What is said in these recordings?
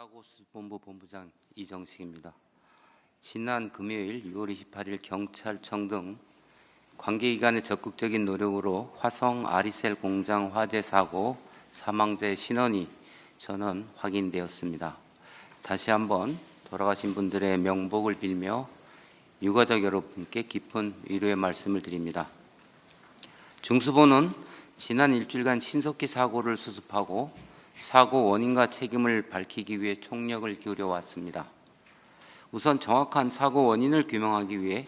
사고수습본부 본부장 이정식입니다. 지난 금요일 6월 28일 경찰청 등 관계기관의 적극적인 노력으로 화성 아리셀 공장 화재 사고 사망자의 신원이 전원 확인되었습니다. 다시 한번 돌아가신 분들의 명복을 빌며 유가족 여러분께 깊은 위로의 말씀을 드립니다. 중수본은 지난 일주일간 신속히 사고를 수습하고 사고 원인과 책임을 밝히기 위해 총력을 기울여 왔습니다. 우선 정확한 사고 원인을 규명하기 위해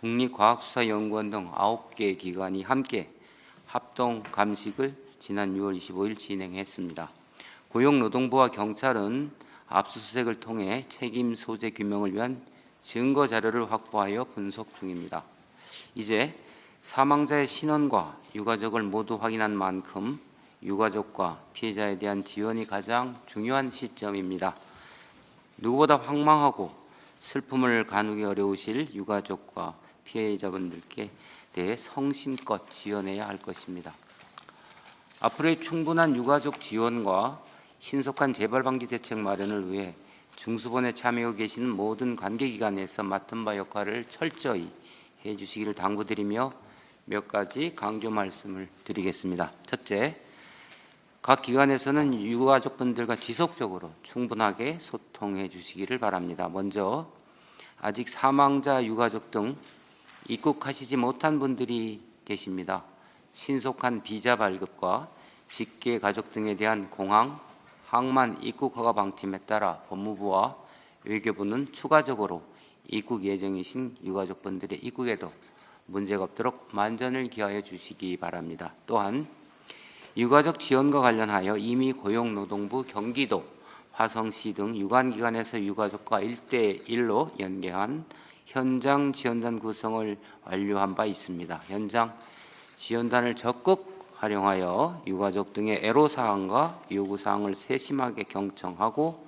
국립과학수사연구원 등 9개 기관이 함께 합동 감식을 지난 6월 25일 진행했습니다. 고용노동부와 경찰은 압수수색을 통해 책임 소재 규명을 위한 증거 자료를 확보하여 분석 중입니다. 이제 사망자의 신원과 유가족을 모두 확인한 만큼 유가족과 피해자에 대한 지원이 가장 중요한 시점입니다. 누구보다 황망하고 슬픔을 가누기 어려우실 유가족과 피해자분들께 대해 성심껏 지원해야 할 것입니다. 앞으로의 충분한 유가족 지원과 신속한 재발방지 대책 마련을 위해 중수본에 참여하고 계시는 모든 관계기관에서 맡은 바 역할을 철저히 해주시기를 당부드리며 몇 가지 강조 말씀을 드리겠습니다. 첫째, 각 기관에서는 유가족분들과 지속적으로 충분하게 소통해 주시기를 바랍니다. 먼저 아직 사망자 유가족 등 입국하시지 못한 분들이 계십니다. 신속한 비자 발급과 직계 가족 등에 대한 공항, 항만 입국 허가 방침에 따라 법무부와 외교부는 추가적으로 입국 예정이신 유가족분들의 입국에도 문제가 없도록 만전을 기하여 주시기 바랍니다. 또한 유가족 지원과 관련하여 이미 고용노동부, 경기도, 화성시 등 유관기관에서 유가족과 1대1로 연계한 현장 지원단 구성을 완료한 바 있습니다. 현장 지원단을 적극 활용하여 유가족 등의 애로사항과 요구사항을 세심하게 경청하고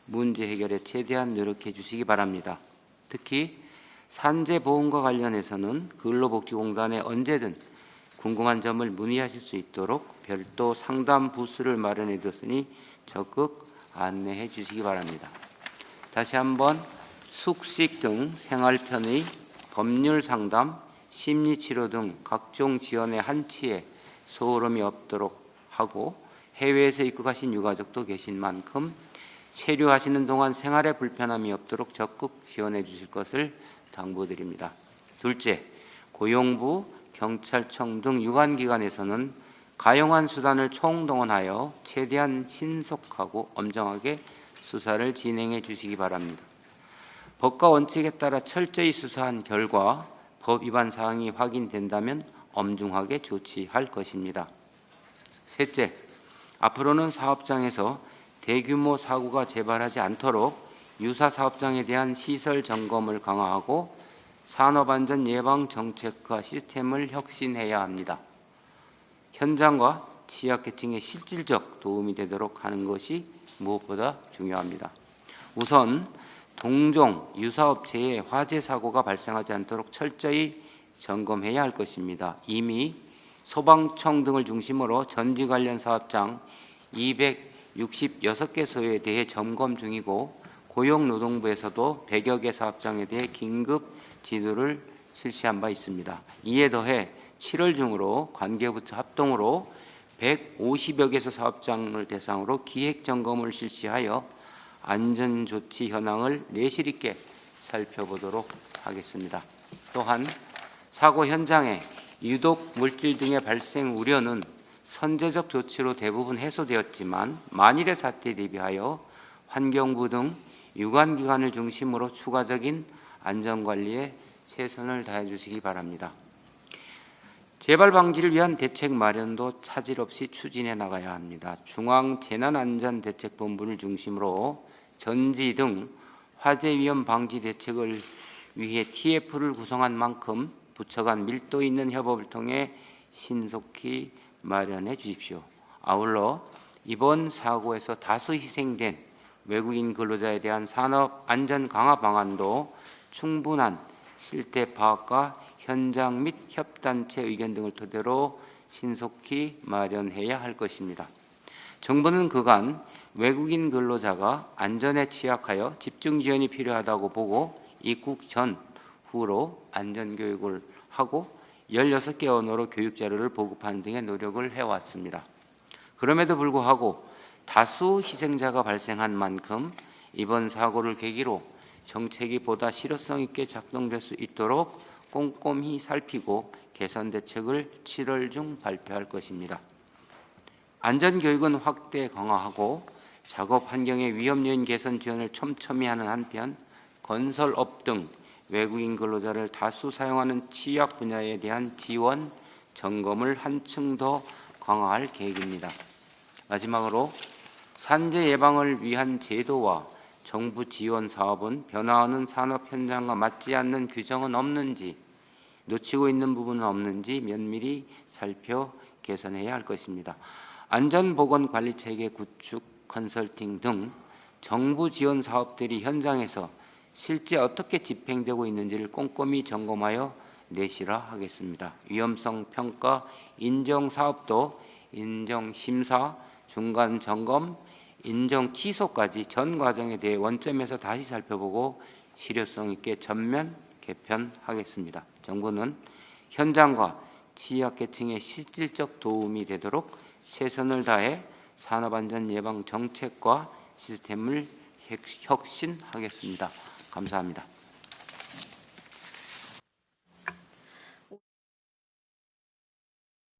문제 해결에 최대한 노력해 주시기 바랍니다. 특히 산재보험과 관련해서는 근로복지공단에 언제든 궁금한 점을 문의하실 수 있도록 별도 상담 부스를 마련해 뒀으니 적극 안내해 주시기 바랍니다. 다시 한번 숙식 등 생활편의 법률 상담, 심리치료 등 각종 지원의 한치에 소홀함이 없도록 하고 해외에서 입국하신 유가족도 계신 만큼 체류하시는 동안 생활에 불편함이 없도록 적극 지원해 주실 것을 당부드립니다. 둘째, 고용부, 경찰청 등 유관기관에서는 가용한 수단을 총동원하여 최대한 신속하고 엄정하게 수사를 진행해 주시기 바랍니다. 법과 원칙에 따라 철저히 수사한 결과 법 위반 사항이 확인된다면 엄중하게 조치할 것입니다. 셋째, 앞으로는 사업장에서 대규모 사고가 재발하지 않도록 유사 사업장에 대한 시설 점검을 강화하고 산업안전 예방 정책과 시스템을 혁신해야 합니다. 현장과 취약계층의 실질적 도움이 되도록 하는 것이 무엇보다 중요합니다. 우선 동종 유사업체의 화재 사고가 발생하지 않도록 철저히 점검해야 할 것입니다. 이미 소방청 등을 중심으로 전지 관련 사업장 266개소에 대해 점검 중이고 고용노동부에서도 100여 개 사업장에 대해 긴급 지도를 실시한 바 있습니다. 이에 더해 7월 중으로 관계부처 합동으로 150여 개소 사업장을 대상으로 기획점검을 실시하여 안전조치 현황을 내실 있게 살펴보도록 하겠습니다. 또한 사고 현장에 유독 물질 등의 발생 우려는 선제적 조치로 대부분 해소되었지만 만일의 사태에 대비하여 환경부 등 유관기관을 중심으로 추가적인 안전관리에 최선을 다해 주시기 바랍니다. 재발 방지를 위한 대책 마련도 차질 없이 추진해 나가야 합니다. 중앙재난안전대책본부를 중심으로 전지 등 화재 위험 방지 대책을 위해 TF를 구성한 만큼 부처 간 밀도 있는 협업을 통해 신속히 마련해 주십시오. 아울러 이번 사고에서 다수 희생된 외국인 근로자에 대한 산업 안전 강화 방안도 충분한 실태 파악과 현장 및 협단체 의견 등을 토대로 신속히 마련해야 할 것입니다. 정부는 그간 외국인 근로자가 안전에 취약하여 집중 지원이 필요하다고 보고 입국 전 후로 안전교육을 하고 16개 언어로 교육 자료를 보급하는 등의 노력을 해왔습니다. 그럼에도 불구하고 다수 희생자가 발생한 만큼 이번 사고를 계기로 정책이 보다 실효성 있게 작동될 수 있도록 꼼꼼히 살피고 개선 대책을 7월 중 발표할 것입니다. 안전교육은 확대 강화하고 작업 환경의 위험 요인 개선 지원을 촘촘히 하는 한편 건설업 등 외국인 근로자를 다수 사용하는 취약 분야에 대한 지원, 점검을 한층 더 강화할 계획입니다. 마지막으로 산재 예방을 위한 제도와 정부 지원 사업은 변화하는 산업 현장과 맞지 않는 규정은 없는지, 놓치고 있는 부분은 없는지 면밀히 살펴 개선해야 할 것입니다. 안전보건관리체계 구축, 컨설팅 등 정부 지원 사업들이 현장에서 실제 어떻게 집행되고 있는지를 꼼꼼히 점검하여 내실화하겠습니다. 위험성 평가, 인정 사업도 인정 심사, 중간 점검, 인정 취소까지 전 과정에 대해 원점에서 다시 살펴보고 실효성 있게 전면 개편하겠습니다. 정부는 현장과 취약계층의 실질적 도움이 되도록 최선을 다해 산업안전 예방 정책과 시스템을 혁신하겠습니다. 감사합니다.